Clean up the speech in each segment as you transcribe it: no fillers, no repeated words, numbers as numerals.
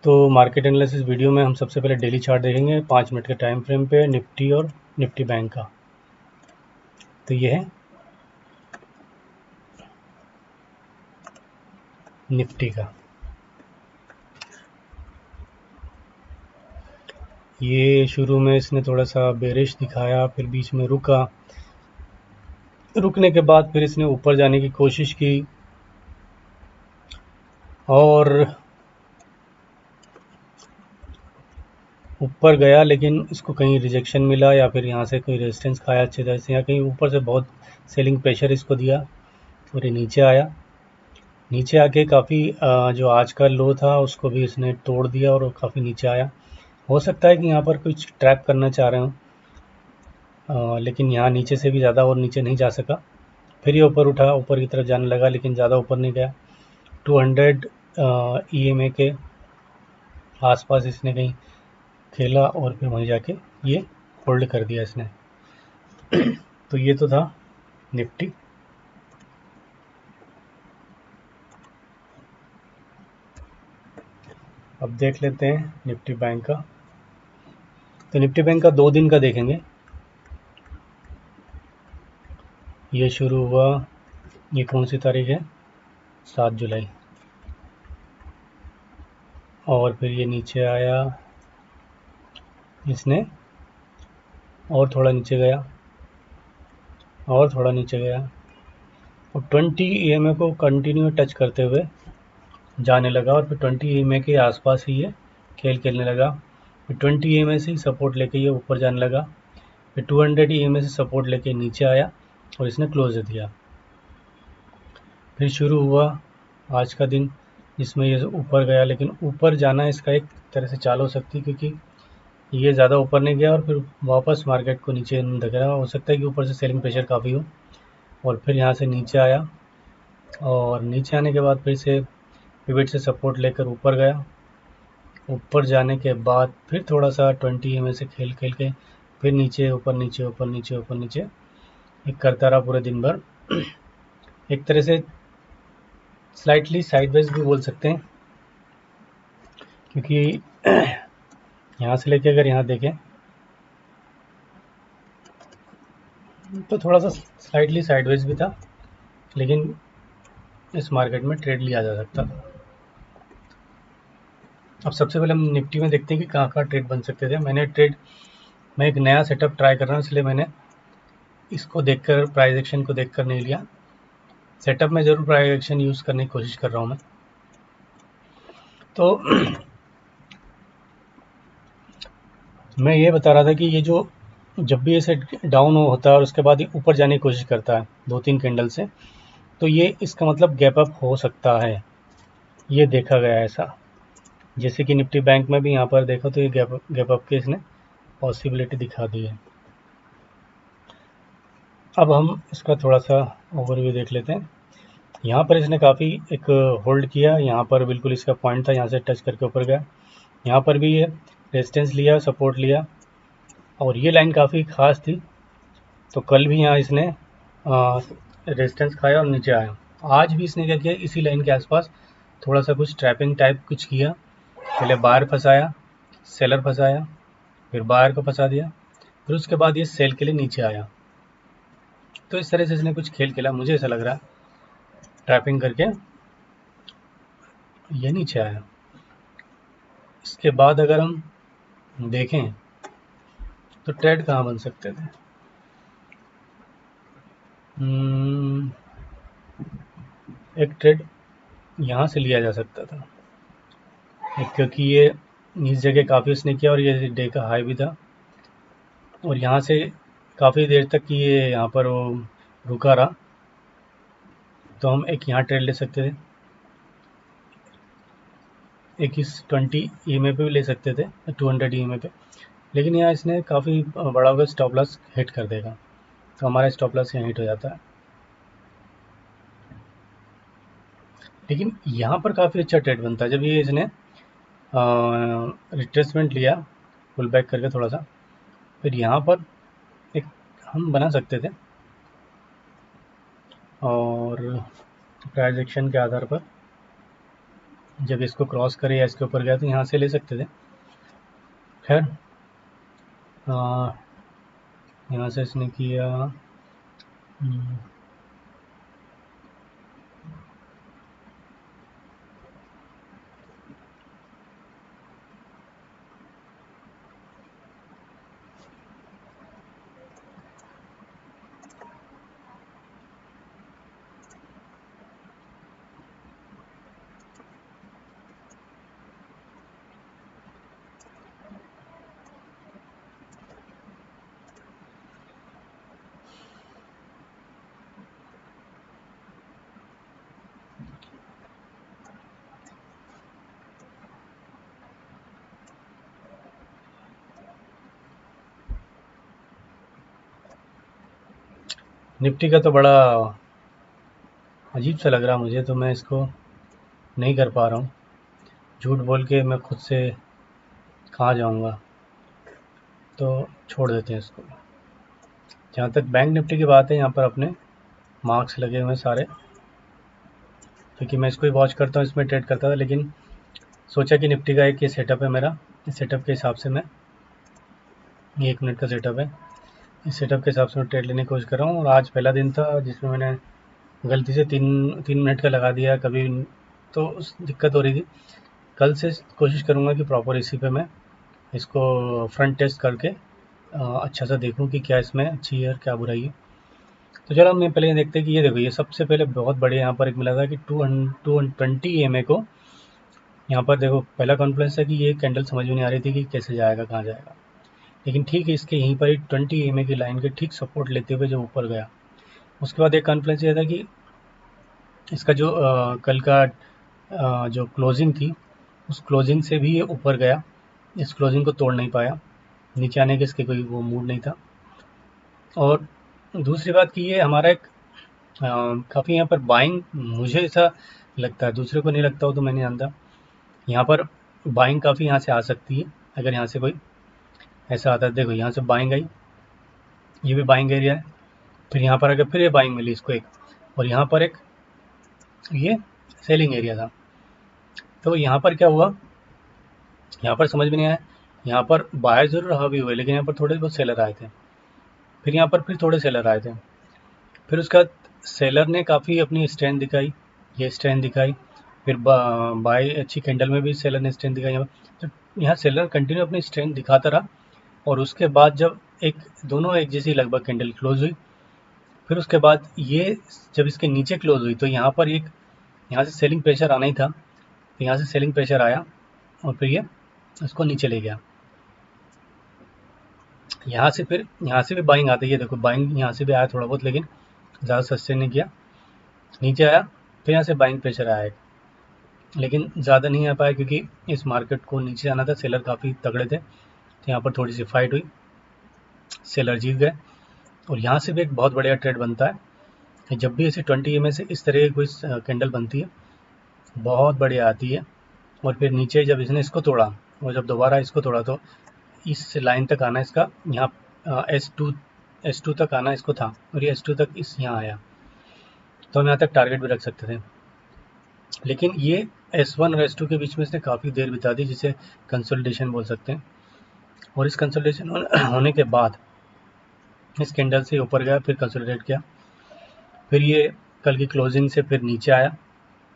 तो market analysis video में हम सबसे पहले डेली चार्ट देखेंगे 5 मिनट के टाइम फ्रेम पे निफ्टी और निफ्टी बैंक का। तो ये है निफ्टी का। ये शुरू में इसने थोड़ा सा बेरिश दिखाया, फिर बीच में रुका, रुकने के बाद फिर इसने ऊपर जाने की कोशिश की और ऊपर गया, लेकिन इसको कहीं रिजेक्शन मिला या फिर यहाँ से कोई रेजिस्टेंस खाया अच्छी तरह से, या कहीं ऊपर से बहुत सेलिंग प्रेशर इसको दिया और ये नीचे आया। नीचे आके काफ़ी जो आज का लो था उसको भी इसने तोड़ दिया और काफ़ी नीचे आया। हो सकता है कि यहाँ पर कुछ ट्रैप करना चाह रहे हो, लेकिन यहाँ नीचे से भी ज़्यादा और नीचे नहीं जा सका। फिर ये ऊपर उठा, ऊपर की तरफ जाने लगा, लेकिन ज़्यादा ऊपर नहीं गया। 200 EMA के आसपास इसने कहीं खेला और फिर वहीं जाके ये होल्ड कर दिया इसने। तो ये तो था निफ्टी। अब देख लेते हैं निफ्टी बैंक का। तो निफ्टी बैंक का 2 दिन का देखेंगे। ये शुरू हुआ, ये कौन सी तारीख है, 7 जुलाई, और फिर ये नीचे आया, इसने और थोड़ा नीचे गया और थोड़ा नीचे गया और 20 EMA को कंटिन्यू टच करते हुए जाने लगा और फिर 20 EMA के आसपास ही ये खेल खेलने लगा। फिर 20 EMA से ही सपोर्ट लेके ये ऊपर जाने लगा, फिर 200 EMA से सपोर्ट लेके नीचे आया और इसने क्लोज दिया। फिर शुरू हुआ आज का दिन, जिसमें ये ऊपर गया, लेकिन ऊपर जाना इसका एक तरह से चाल हो सकती है, क्योंकि ये ज़्यादा ऊपर नहीं गया और फिर वापस मार्केट को नीचे धक रहा। हो सकता है कि ऊपर से सेलिंग प्रेशर काफ़ी हो और फिर यहाँ से नीचे आया और नीचे आने के बाद फिर से पिवट से सपोर्ट लेकर ऊपर गया। ऊपर जाने के बाद फिर थोड़ा सा 20 EMA से खेल खेल के फिर नीचे, ऊपर नीचे, ऊपर नीचे, ऊपर नीचे एक करता रहा पूरे दिन भर। एक तरह से स्लाइटली साइडवेज भी बोल सकते हैं, क्योंकि यहाँ से लेके अगर यहाँ देखें तो थोड़ा सा स्लाइटली साइडवेज भी था, लेकिन इस मार्केट में ट्रेड लिया जा सकता था। अब सबसे पहले हम निफ्टी में देखते हैं कि कहाँ कहाँ ट्रेड बन सकते थे। मैं एक नया सेटअप ट्राई कर रहा हूँ, इसलिए मैंने इसको देखकर, प्राइस एक्शन को देखकर नहीं लिया। सेटअप में ज़रूर प्राइस एक्शन यूज़ करने की कोशिश कर रहा हूँ मैं। तो मैं ये बता रहा था कि ये जो जब भी ऐसे डाउन होता है और उसके बाद ऊपर जाने की कोशिश करता है 2-3 कैंडल से, तो ये इसका मतलब गैप अप हो सकता है। ये देखा गया है ऐसा, जैसे कि निफ्टी बैंक में भी यहाँ पर देखो तो ये गैप अप के इसने पॉसिबिलिटी दिखा दी है। अब हम इसका थोड़ा सा ओवरव्यू देख लेते हैं। यहाँ पर इसने काफ़ी एक होल्ड किया, यहाँ पर बिल्कुल इसका पॉइंट था, यहाँ से टच करके ऊपर गया। यहाँ पर भी ये रेजिस्टेंस लिया, सपोर्ट लिया और ये लाइन काफ़ी ख़ास थी। तो कल भी यहाँ इसने रेजिस्टेंस खाया और नीचे आया। आज भी इसने क्या किया, इसी लाइन के आसपास थोड़ा सा कुछ ट्रैपिंग टाइप कुछ किया। पहले बायर फंसाया, सेलर फंसाया, फिर बायर को फंसा दिया, फिर उसके बाद ये सेल के लिए नीचे आया। तो इस तरह से इसने कुछ खेल खेला, मुझे ऐसा लग रहा है, ट्रैपिंग करके ये नीचे आया। इसके बाद अगर हम देखें तो ट्रेड कहाँ बन सकते थे। एक ट्रेड यहाँ से लिया जा सकता था, क्योंकि ये इस जगह काफ़ी उसने किया और ये डे का हाई भी था और यहाँ से काफ़ी देर तक ये यहाँ पर वो रुका रहा। तो हम एक यहाँ ट्रेड ले सकते थे, एक इस 20 EMA पे भी ले सकते थे, 200 EMA पे, लेकिन यहाँ इसने काफ़ी बड़ा होगा, स्टॉप लॉस हिट कर देगा, तो हमारा स्टॉप लॉस यहाँ हिट हो जाता है। लेकिन यहाँ पर काफ़ी अच्छा ट्रेड बनता है जब ये इसने रिट्रेसमेंट लिया, पुल बैक करके थोड़ा सा, फिर यहाँ पर एक हम बना सकते थे और प्राइस एक्शन के आधार पर जब इसको क्रॉस करे या इसके ऊपर गया तो यहाँ से ले सकते थे। खैर यहाँ से इसने किया निफ्टी का तो बड़ा अजीब सा लग रहा मुझे, तो मैं इसको नहीं कर पा रहा हूँ। झूठ बोल के मैं खुद से कहाँ जाऊँगा, तो छोड़ देते हैं इसको। जहाँ तक बैंक निफ्टी की बात है, यहाँ पर अपने मार्क्स लगे हुए हैं सारे, क्योंकि मैं इसको ही वॉच करता हूँ, इसमें ट्रेड करता था, लेकिन सोचा कि निफ्टी का एक ये सेटअप है मेरा, इस सेटअप के हिसाब से मैं, ये 1 मिनट का सेटअप है, इस सेटअप के हिसाब से मैं ट्रेड लेने की कोशिश कर रहा हूँ। और आज पहला दिन था जिसमें मैंने गलती से 3 मिनट का लगा दिया कभी, तो दिक्कत हो रही थी। कल से कोशिश करूँगा कि प्रॉपर इसी पे मैं इसको फ्रंट टेस्ट करके अच्छा सा देखूँ कि क्या इसमें अच्छी है और क्या बुराई है। तो चलो हम पहले देखते हैं कि ये देखो, ये सबसे पहले बहुत बड़े यहाँ पर एक मिला था कि 220 EMA को। यहाँ पर देखो पहला कॉन्फ्लुएंस है कि ये कैंडल समझ में नहीं आ रही थी कि कैसे जाएगा, कहाँ जाएगा, लेकिन ठीक है इसके यहीं पर 20 EMA की लाइन के ठीक सपोर्ट लेते हुए जो ऊपर गया। उसके बाद एक कॉन्फ्लुएंस ये था कि इसका जो कल का जो क्लोजिंग थी, उस क्लोजिंग से भी ये ऊपर गया, इस क्लोजिंग को तोड़ नहीं पाया, नीचे आने के इसके कोई वो मूड नहीं था। और दूसरी बात कि ये हमारा एक काफ़ी यहाँ पर बाइंग, मुझे ऐसा लगता है, दूसरे को नहीं लगता हो तो मैं नहीं जानता, यहाँ पर बाइंग काफ़ी यहाँ से आ सकती है। अगर यहाँ से कोई ऐसा आता है, देखो यहाँ से बाइंग आई, ये भी बाइंग एरिया है, फिर यहाँ पर अगर फिर ये बाइंग मिली इसको एक, और यहाँ पर एक ये सेलिंग एरिया था। तो यहाँ पर क्या हुआ, यहाँ पर समझ में नहीं आया, यहाँ पर बायर जरूर हावी हुए, लेकिन यहाँ पर थोड़े बहुत सेलर आए थे, फिर यहाँ पर फिर थोड़े सेलर आए थे, फिर उसके बाद सेलर ने काफ़ी अपनी स्ट्रेंथ दिखाई, ये स्ट्रेंथ दिखाई, फिर बाय अच्छी कैंडल में भी सेलर ने स्ट्रेंथ दिखाई। तो यहाँ सेलर कंटिन्यू अपनी स्ट्रेंथ दिखाता रहा, और उसके बाद जब एक दोनों एक जैसी लगभग कैंडल क्लोज हुई, फिर उसके बाद ये जब इसके नीचे क्लोज हुई, तो यहाँ पर एक, यहाँ से सेलिंग प्रेशर आना ही था, तो यहाँ से सेलिंग प्रेशर आया और फिर ये इसको नीचे ले गया। यहाँ से फिर यहाँ से भी बाइंग आती है, देखो बाइंग यहाँ से भी आया थोड़ा बहुत, लेकिन ज़्यादा सस्टेन नहीं किया, नीचे आया, फिर यहाँ से बाइंग प्रेशर आया, लेकिन ज़्यादा नहीं आ पाया क्योंकि इस मार्केट को नीचे आना था, सेलर काफ़ी तगड़े थे, तो यहाँ पर थोड़ी सी फाइट हुई, सेलर जीत गए। और यहाँ से भी एक बहुत बढ़िया ट्रेड बनता है कि जब भी ऐसे 20 EMA से इस तरह की कोई कैंडल बनती है, बहुत बढ़िया आती है, और फिर नीचे जब इसने इसको तोड़ा, और जब दोबारा इसको तोड़ा, तो इस लाइन तक आना इसका, यहाँ S2 तक आना इसको था, और ये S2 तक इस यहाँ आया, तो हम यहाँ तक टारगेट भी रख सकते थे। लेकिन ये S1 और S2 के बीच में इसने काफ़ी देर बिता दी, जिसे कंसोलिडेशन बोल सकते हैं। और इस कंसोलिडेशन होने के बाद इस कैंडल से ऊपर गया, फिर कंसोलिडेट किया, फिर ये कल की क्लोजिंग से फिर नीचे आया,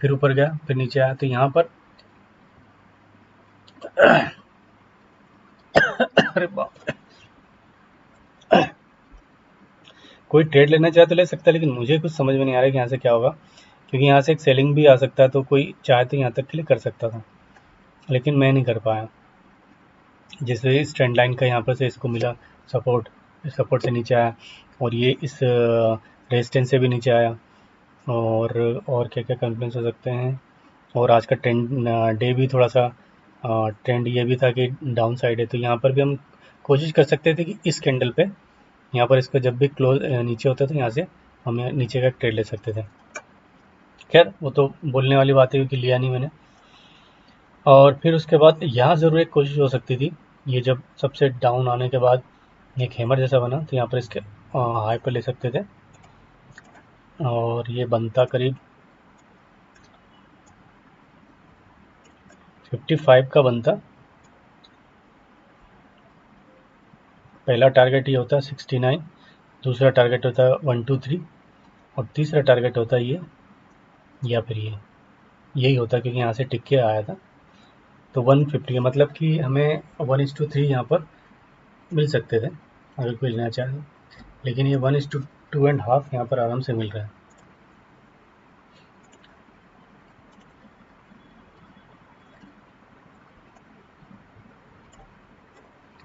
फिर ऊपर गया, फिर नीचे आया, तो यहाँ पर अरे बाप, कोई ट्रेड लेना चाहे तो ले सकता है, लेकिन मुझे कुछ समझ में नहीं आ रहा है कि यहाँ से क्या होगा, क्योंकि यहाँ से एक सेलिंग भी आ सकता है, तो कोई चाहे तो यहाँ तक के लिए कर सकता था, लेकिन मैं नहीं कर पाया। जैसे इस ट्रेंड लाइन का यहाँ पर से इसको मिला सपोर्ट, सपोर्ट से नीचे आया, और ये इस रेजिस्टेंस से भी नीचे आया, और क्या क्या कन्फ्लुएंस हो सकते हैं। और आज का ट्रेंड डे भी थोड़ा सा ट्रेंड ये भी था कि डाउन साइड है, तो यहाँ पर भी हम कोशिश कर सकते थे कि इस कैंडल पे, यहाँ पर इसका जब भी क्लोज नीचे होता था, यहाँ से हम नीचे का ट्रेड ले सकते थे। खैर वो तो बोलने वाली बात है, क्योंकि लिया नहीं मैंने। और फिर उसके बाद यहाँ ज़रूर एक कोशिश हो सकती थी, ये जब सबसे डाउन आने के बाद एक हैमर जैसा बना, तो यहाँ पर इसके हाई पर ले सकते थे, और ये बनता करीब 55 का बनता, पहला टारगेट ये होता है 69, दूसरा टारगेट होता है 123 और तीसरा टारगेट होता है ये या फिर ये, यही होता है क्योंकि यहाँ से टिक के आया था। तो 150 का मतलब कि हमें 1:3 यहाँ पर मिल सकते थे अगर कोई लेना चाहे, लेकिन ये 1:2.5 यहाँ पर आराम से मिल रहा है।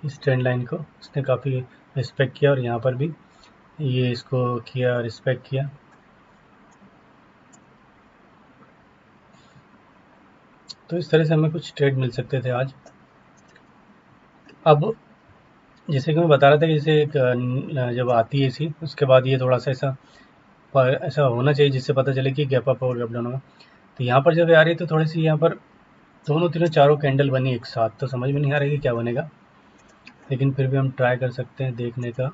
इस ट्रेंड लाइन को इसने काफ़ी रिस्पेक्ट किया और यहाँ पर भी ये इसको किया, रिस्पेक्ट किया। तो इस तरह से हमें कुछ ट्रेड मिल सकते थे आज। अब जैसे कि मैं बता रहा था कि जैसे एक जब आती है इसी उसके बाद ये थोड़ा सा ऐसा होना चाहिए जिससे पता चले कि गैप अप और गैप डाउन होगा। तो यहाँ पर जब आ रही है तो थोड़ी सी यहाँ पर दोनों तीनों चारों कैंडल बनी एक साथ, तो समझ में नहीं आ रही कि क्या बनेगा, लेकिन फिर भी हम ट्राई कर सकते हैं देखने का।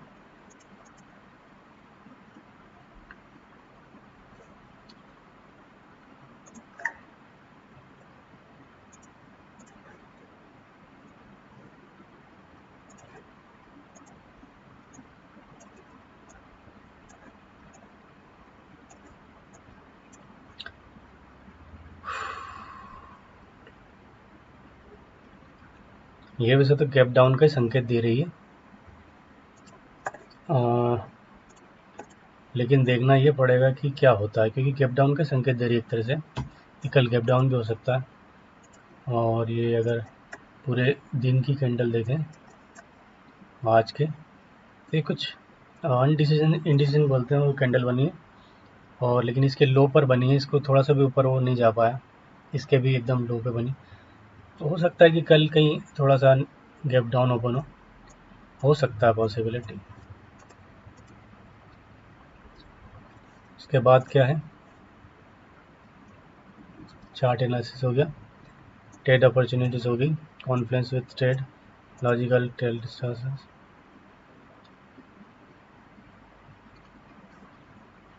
ये वैसे तो गैप डाउन का ही संकेत दे रही है, लेकिन देखना ये पड़ेगा कि क्या होता है, क्योंकि गैप डाउन का संकेत दे रही है एक तरह से, कि कल गैप डाउन भी हो सकता है। और ये अगर पूरे दिन की कैंडल देखें आज के, तो ये कुछ इंडिसीजन बोलते हैं वो कैंडल बनी है, और लेकिन इसके लो पर बनी है, इसको थोड़ा सा भी ऊपर वो नहीं जा पाया, इसके भी एकदम लो पे बनी। तो हो सकता है कि कल कहीं थोड़ा सा गैप डाउन ओपन हो सकता है पॉसिबिलिटी। उसके बाद क्या है, चार्ट एनालिसिस हो गया, ट्रेड अपॉर्चुनिटीज़ हो गई, Confluence with trade, logical trade discussions.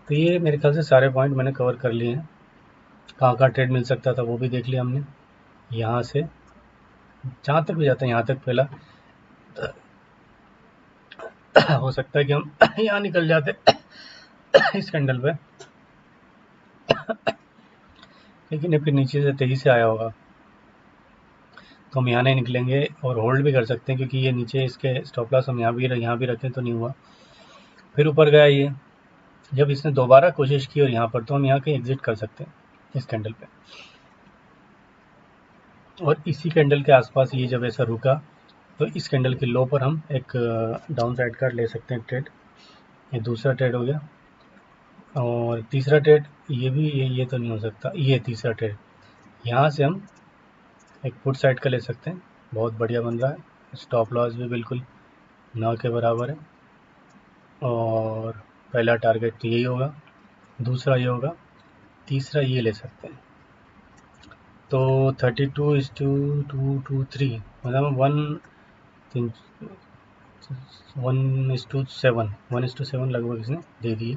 तो ये मेरे ख्याल से सारे पॉइंट मैंने कवर कर लिए हैं। कहाँ कहाँ ट्रेड मिल सकता था वो भी देख लिया हमने, यहाँ से जहाँ तक भी जाता है यहाँ तक पहला हो सकता है कि हम यहाँ निकल जाते इस कैंडल पे, लेकिन ये फिर नीचे से तेज़ी से आया होगा तो हम यहाँ नहीं निकलेंगे और होल्ड भी कर सकते हैं, क्योंकि ये नीचे इसके स्टॉप लॉस हम यहाँ भी रखें तो नहीं हुआ, फिर ऊपर गया ये। जब इसने दोबारा कोशिश की और यहाँ पर, तो हम यहाँ के एग्जिट कर सकते हैं इस कैंडल पे, और इसी कैंडल के आसपास ये जब ऐसा रुका तो इस कैंडल के लो पर हम एक डाउन साइड का ले सकते हैं ट्रेड। ये दूसरा ट्रेड हो गया, और तीसरा ट्रेड ये भी ये तो नहीं हो सकता, ये तीसरा ट्रेड यहाँ से हम एक पुट साइड का ले सकते हैं, बहुत बढ़िया बन रहा है, स्टॉप लॉस भी बिल्कुल ना के बराबर है, और पहला टारगेट तो यही होगा, दूसरा ये होगा, तीसरा ये ले सकते हैं। तो 32:223 मतलब 1:7 लगभग इसने दे दिए।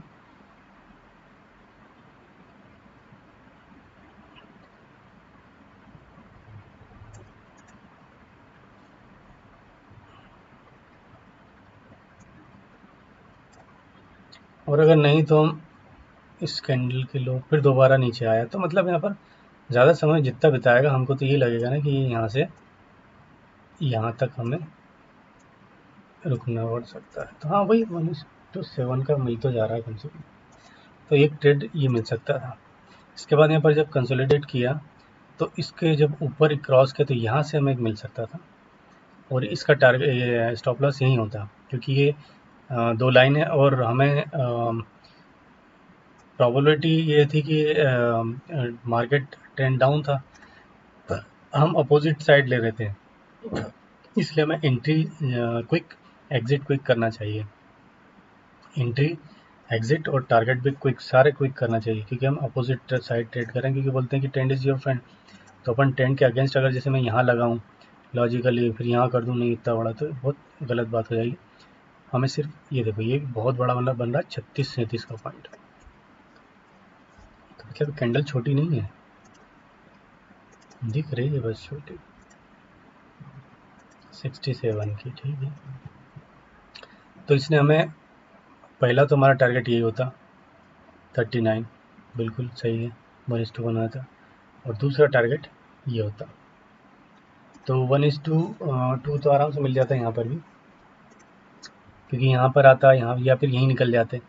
और अगर नहीं तो हम इस कैंडल के लो फिर दोबारा नीचे आया, तो मतलब यहाँ पर ज़्यादा समय जितना बिताएगा हमको तो ये लगेगा ना कि यहाँ से यहाँ तक हमें रुकना पड़ सकता है। तो हाँ वही 1:7 का मिल तो जा रहा है कम से कम, तो एक ट्रेड ये मिल सकता था। इसके बाद यहाँ पर जब कंसोलिडेट किया तो इसके जब ऊपर क्रॉस किया तो यहाँ से हमें एक मिल सकता था, और इसका टारगेट स्टॉप लॉस यहीं होता, क्योंकि ये दो लाइन है और हमें प्रोबेबिलिटी ये थी कि मार्केट ट्रेंड डाउन था, हम अपोजिट साइड ले रहे थे, इसलिए हमें एंट्री क्विक, एग्जिट क्विक करना चाहिए। एंट्री, एग्जिट और टारगेट भी क्विक, सारे क्विक करना चाहिए, क्योंकि हम अपोजिट साइड ट्रेड करें, क्योंकि बोलते हैं कि ट्रेंड इज़ योर फ्रेंड। तो अपन ट्रेंड के अगेंस्ट अगर जैसे मैं यहाँ लगाऊँ लॉजिकली, फिर यहाँ कर दूँ नहीं इतना बड़ा, तो बहुत गलत बात हो जाएगी। हमें सिर्फ ये देखो, ये बहुत बड़ा मतलब बन रहा है 36-37 का पॉइंट, तो मतलब कैंडल छोटी नहीं है, दिख रही है बस छोटी 67 की, ठीक है। तो इसने हमें, पहला तो हमारा टारगेट यही होता 39, बिल्कुल सही है, 1:1 आया था। और दूसरा टारगेट ये होता, तो 1:2 तो आराम से मिल जाता है यहाँ पर भी, क्योंकि यहाँ पर आता यहाँ, या फिर यहीं निकल जाते,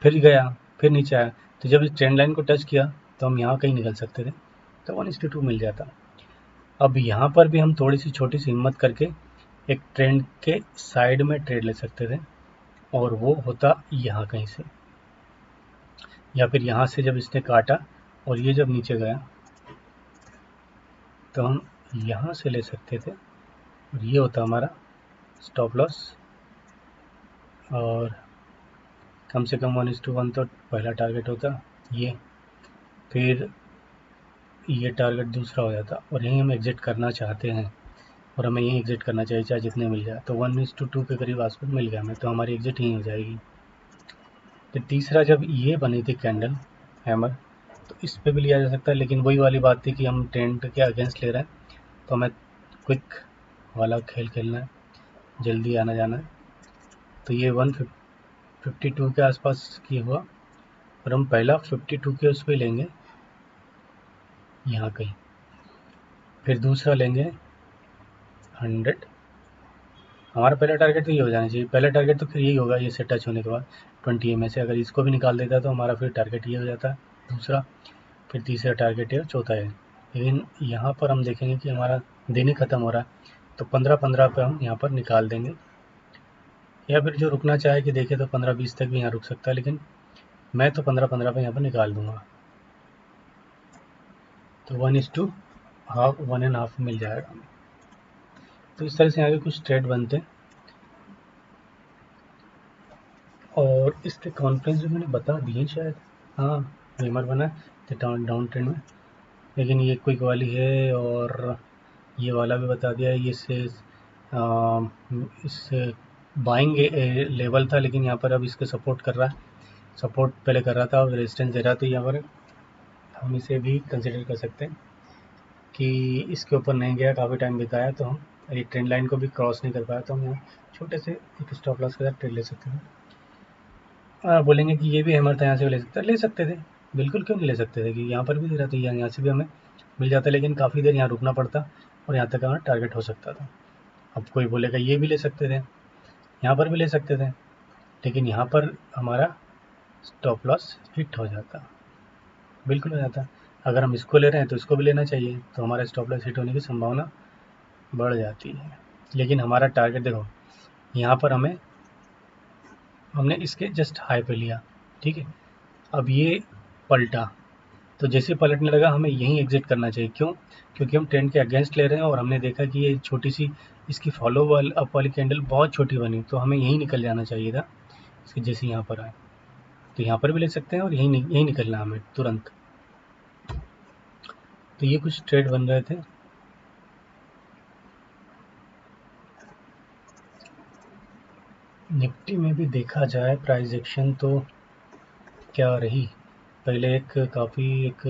फिर गया, फिर नीचे आया। तो जब इस ट्रेंड लाइन को टच किया तो हम यहाँ कहीं निकल सकते थे, तो 1:2 मिल जाता। अब यहाँ पर भी हम थोड़ी सी छोटी सी हिम्मत करके एक ट्रेंड के साइड में ट्रेड ले सकते थे, और वो होता यहाँ कहीं से, या फिर यहाँ से जब इसने काटा और ये जब नीचे गया तो हम यहाँ से ले सकते थे, और ये होता हमारा स्टॉप लॉस। और कम से कम 1:1 तो पहला टारगेट होता ये, फिर ये टारगेट दूसरा हो जाता, और यहीं हम एग्जिट करना चाहते हैं, और हमें यहीं एग्जिट करना चाहिए चाहे जितने मिल जाए। तो 1:2 के करीब आसपास मिल गया हमें, तो हमारी एग्जिट यहीं हो जाएगी। तो तीसरा जब ये बनी थी कैंडल हैमर, तो इस पे भी लिया जा सकता है, लेकिन वही वाली बात थी कि हम ट्रेंड के अगेंस्ट ले रहे हैं, तो हमें क्विक वाला खेल खेलना है, जल्दी आना जाना है। तो ये 152 के आसपास की हुआ, और हम पहला 52 के उस पर लेंगे यहाँ कहीं, फिर दूसरा लेंगे 100। हमारा पहला टारगेट तो ये हो जाना चाहिए, पहला टारगेट तो फिर यही होगा, ये से टच होने के बाद 20 में से अगर इसको भी निकाल देता तो हमारा फिर टारगेट ये हो जाता है दूसरा, फिर तीसरा टारगेट है, चौथा है। लेकिन यहाँ पर हम देखेंगे कि हमारा दिन ही ख़त्म हो रहा है, तो 15-15 पे हम यहाँ पर निकाल देंगे, या फिर जो रुकना चाहे कि देखे तो 15-20 तक भी यहाँ रुक सकता है, लेकिन मैं तो 15-15 पे यहाँ पर निकाल दूंगा। तो 1:1.5 1.5 मिल जाएगा हमें। तो इस तरह से आगे कुछ ट्रेड बनते हैं, और इसके कॉन्फ्रेंस भी मैंने बता दिए शायद, हाँ हेमर बना है डाउन ट्रेंड में, लेकिन ये क्विक वाली है, और ये वाला भी बता दिया है। ये इस बाइंग लेवल था, लेकिन यहाँ पर अब इसके सपोर्ट कर रहा है, सपोर्ट पहले कर रहा था और रेजिस्टेंस दे रहा था। यहाँ पर हम इसे भी कंसिडर कर सकते हैं कि इसके ऊपर नहीं गया, काफ़ी टाइम बिताया, तो हम ये ट्रेंड लाइन को भी क्रॉस नहीं कर पाया, तो हम यहाँ छोटे से एक स्टॉप लॉस के साथ ट्रेड ले सकते थे। बोलेंगे कि ये भी हैमर था, यहाँ से भी ले सकते थे, बिल्कुल क्यों नहीं ले सकते थे, कि यहाँ पर भी दे रहा था, यहाँ से भी हमें मिल जाता, लेकिन काफ़ी देर यहाँ रुकना पड़ता, और यहाँ तक हमारा टारगेट हो सकता था। अब कोई बोलेगा ये भी ले सकते थे, यहाँ पर भी ले सकते थे, लेकिन यहाँ पर हमारा स्टॉप लॉस हिट हो जाता, बिल्कुल हो जाता। अगर हम इसको ले रहे हैं तो इसको भी लेना चाहिए, तो हमारा स्टॉप लॉस हिट होने की संभावना बढ़ जाती है। लेकिन हमारा टारगेट देखो, यहाँ पर हमने इसके जस्ट हाई पे लिया, ठीक है। अब ये पलटा, तो जैसे पलटने लगा हमें यहीं एग्जिट करना चाहिए, क्यों? क्योंकि हम ट्रेंड के अगेंस्ट ले रहे हैं, और हमने देखा कि ये छोटी सी इसकी फॉलो अप वाली कैंडल बहुत छोटी बनी, तो हमें यहीं निकल जाना चाहिए था, इसके जैसे यहाँ पर आए। तो यहाँ पर भी ले सकते हैं, और यहीं निकलना हमें तुरंत। तो ये कुछ ट्रेड बन रहे थे। निफ्टी में भी देखा जाए प्राइस एक्शन तो क्या रही, पहले एक काफ़ी एक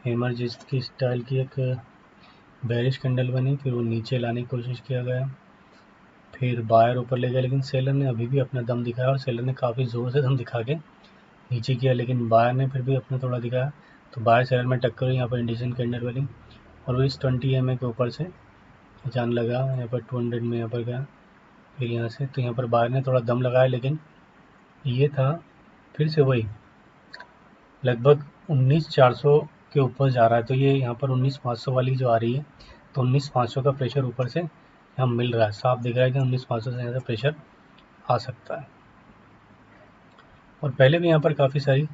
हेमर जिसकी स्टाइल की एक बेरिश कैंडल बनी, फिर वो नीचे लाने की कोशिश किया गया, फिर बायर ऊपर ले गया, लेकिन सेलर ने अभी भी अपना दम दिखाया, और सेलर ने काफ़ी ज़ोर से दम दिखा के नीचे किया, लेकिन बायर ने फिर भी अपना थोड़ा दिखाया, तो बायर सेलर में टक्कर हुई यहाँ पर इंडियन कैंडल बनी, और वो इस 20 EMA के ऊपर से जान लगा, यहाँ पर 200 में यहाँ पर गया, फिर यहाँ से, तो यहाँ पर बायर ने थोड़ा दम लगाया, लेकिन ये था फिर से वही लगभग 19,400 के ऊपर जा रहा है, तो ये यहाँ पर 19,500 वाली जो आ रही है, तो 19,500 का प्रेशर ऊपर से यहाँ मिल रहा है, साफ दिख रहा है कि 19,500 से ज़्यादा प्रेशर आ सकता है। और पहले भी यहाँ पर काफ़ी सारी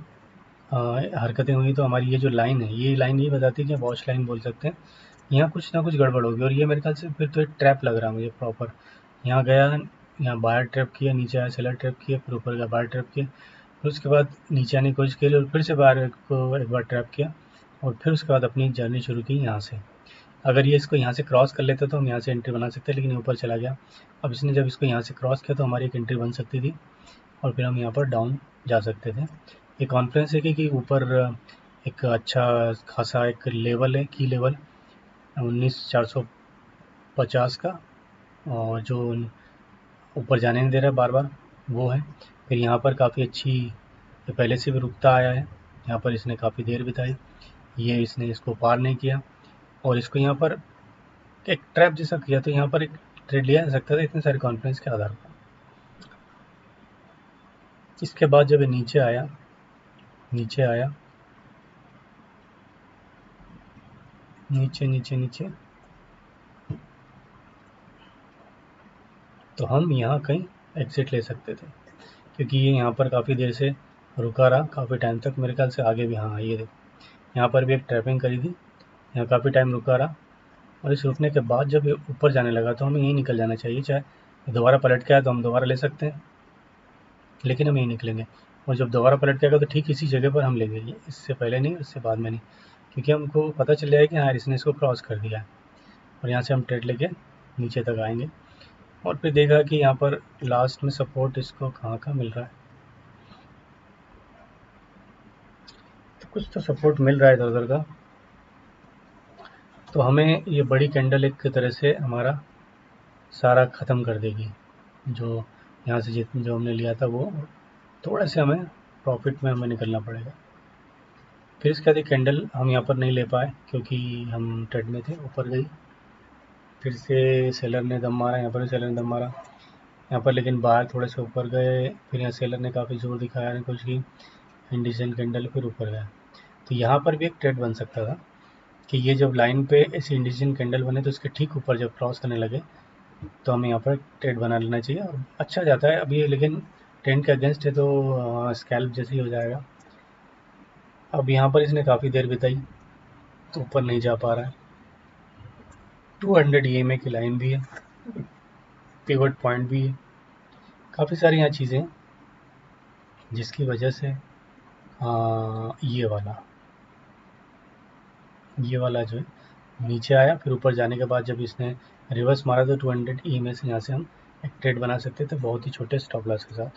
हरकतें हुई, तो हमारी ये जो लाइन है, ये लाइन ये बताती है कि वॉच लाइन बोल सकते हैं, यहाँ कुछ ना कुछ गड़बड़ होगी, और ये मेरे ख्याल से फिर तो एक ट्रैप लग रहा है मुझे प्रॉपर। यहाँ गया, यहाँ बायर ट्रैप किया, नीचे आया सेलर ट्रैप किया, फिर ऊपर गया बायर ट्रैप किया, फिर उसके बाद नीचे आने की कोशिश की, और फिर से बायर को एक बार ट्रैप किया, और फिर उसके बाद अपनी जर्नी शुरू की यहाँ से। अगर ये इसको यहाँ से क्रॉस कर लेता तो हम यहाँ से एंट्री बना सकते, लेकिन ऊपर चला गया। अब इसने जब इसको यहाँ से क्रॉस किया तो हमारी एक एंट्री बन सकती थी, और फिर हम यहाँ पर डाउन जा सकते थे। ये कॉन्फ्रेंस है कि ऊपर एक अच्छा खासा एक लेवल है, की लेवल, 19,450 का, और जो ऊपर जाने नहीं दे रहा है बार बार वो है। फिर यहाँ पर काफ़ी अच्छी, ये पहले से भी रुकता आया है, यहाँ पर इसने काफ़ी देर बिताई, ये इसने इसको पार नहीं किया, और इसको यहाँ पर एक ट्रैप जैसा किया, तो यहाँ पर एक ट्रेड लिया जा सकता था इतने सारे कॉन्फिडेंस के आधार पर। इसके बाद जब ये नीचे आया नीचे नीचे, तो हम यहाँ कहीं एग्जिट ले सकते थे, क्योंकि ये यहाँ पर काफ़ी देर से रुका रहा, काफ़ी टाइम तक, मेरे ख्याल से आगे भी, हाँ ये देखो यहाँ पर भी एक ट्रैपिंग करी थी, यहाँ काफ़ी टाइम रुका रहा, और इस रुकने के बाद जब ये ऊपर जाने लगा तो हमें यहीं निकल जाना चाहिए, चाहे दोबारा पलट के आए तो हम दोबारा ले सकते हैं, लेकिन हम यहीं निकलेंगे। और जब दोबारा पलट के आएगा तो ठीक इसी जगह पर हम लेंगे, ये इससे पहले नहीं, इससे बाद में नहीं, क्योंकि हमको पता चल जाएगा कि हाँ इसने इसको क्रॉस कर दिया है, और यहाँ से हम ट्रेड लेके नीचे तक आएंगे, और फिर देखा कि यहाँ पर लास्ट में सपोर्ट इसको कहाँ का मिल रहा है, तो कुछ तो सपोर्ट मिल रहा है इधर उधर का, तो हमें ये बड़ी कैंडल एक तरह से हमारा सारा ख़त्म कर देगी, जो यहाँ से जितने जो हमने लिया था वो थोड़ा से हमें प्रॉफिट में हमें निकलना पड़ेगा। फिर इसके बाद एक कैंडल हम यहाँ पर नहीं ले पाए क्योंकि हम ट्रेड में थे, ऊपर गई, फिर से सेलर ने दम मारा, यहाँ पर भी सेलर ने दम मारा, यहाँ पर लेकिन बाहर थोड़े से ऊपर गए, फिर यहाँ सेलर ने काफ़ी ज़ोर दिखाया ने कुछ की, इंडिसेंट कैंडल फिर ऊपर गया, तो यहाँ पर भी एक ट्रेड बन सकता था कि ये जब लाइन पे ऐसे इंडिसेंट कैंडल बने तो इसके ठीक ऊपर जब क्रॉस करने लगे तो हमें यहाँ पर ट्रेड बना लेना चाहिए, और अच्छा जाता है अभी, लेकिन ट्रेंड के अगेंस्ट है तो स्कैल्प जैसे ही हो जाएगा। अब यहाँ पर इसने काफ़ी देर बिताई तो ऊपर नहीं जा पा रहा है, 200 EMA की लाइन भी है, पिवट पॉइंट भी है, काफ़ी सारी यहाँ चीज़ें हैं जिसकी वजह से ये वाला जो है नीचे आया, फिर ऊपर जाने के बाद जब इसने रिवर्स मारा तो 200 EMA से यहाँ से हम एक ट्रेड बना सकते थे बहुत ही छोटे स्टॉप लॉस के साथ।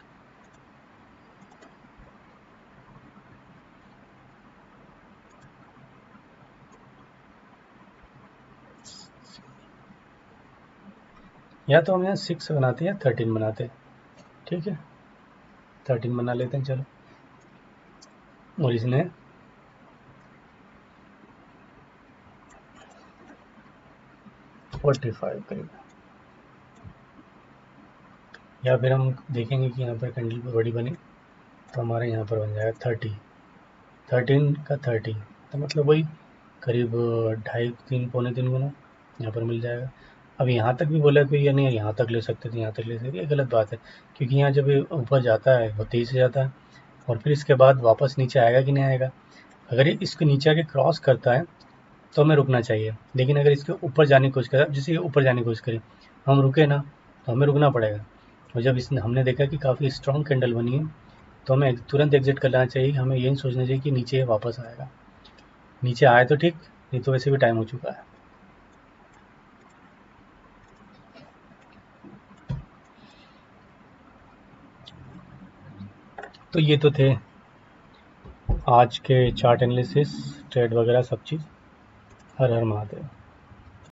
या तो हम यहाँ 6 बनाते हैं या 13 बनाते हैं, ठीक है 13 बना लेते हैं चलो, और इसने 45 करीब, या फिर हम देखेंगे कि यहाँ पर कैंडल बड़ी बनी तो हमारे यहाँ पर बन जाएगा 13 का 30, तो मतलब वही करीब 2.5-3 पौने 3 गुना यहाँ पर मिल जाएगा। अब यहाँ तक भी बोला कि या नहीं यहाँ तक ले सकते थे, यहाँ तक ले सकते थे, ये गलत बात है, क्योंकि यहाँ जब ये ऊपर जाता है वो तेज़ी से जाता है, और फिर इसके बाद वापस नीचे आएगा कि नहीं आएगा। अगर ये इसको नीचे आके क्रॉस करता है तो हमें रुकना चाहिए, लेकिन अगर इसके ऊपर जाने की कोशिश करे, जैसे ये ऊपर जाने की कोशिश करे, हम रुके ना तो हमें रुकना पड़ेगा, और जब इसने हमने देखा कि काफ़ी स्ट्रॉन्ग कैंडल बनी है तो हमें तुरंत एग्जिट कर लेना चाहिए, हमें यही सोचना चाहिए कि नीचे वापस आएगा, नीचे आए तो ठीक, नहीं तो वैसे भी टाइम हो चुका है। तो ये तो थे आज के चार्ट एनालिसिस, ट्रेड वगैरह सब चीज़। हर हर महादेव।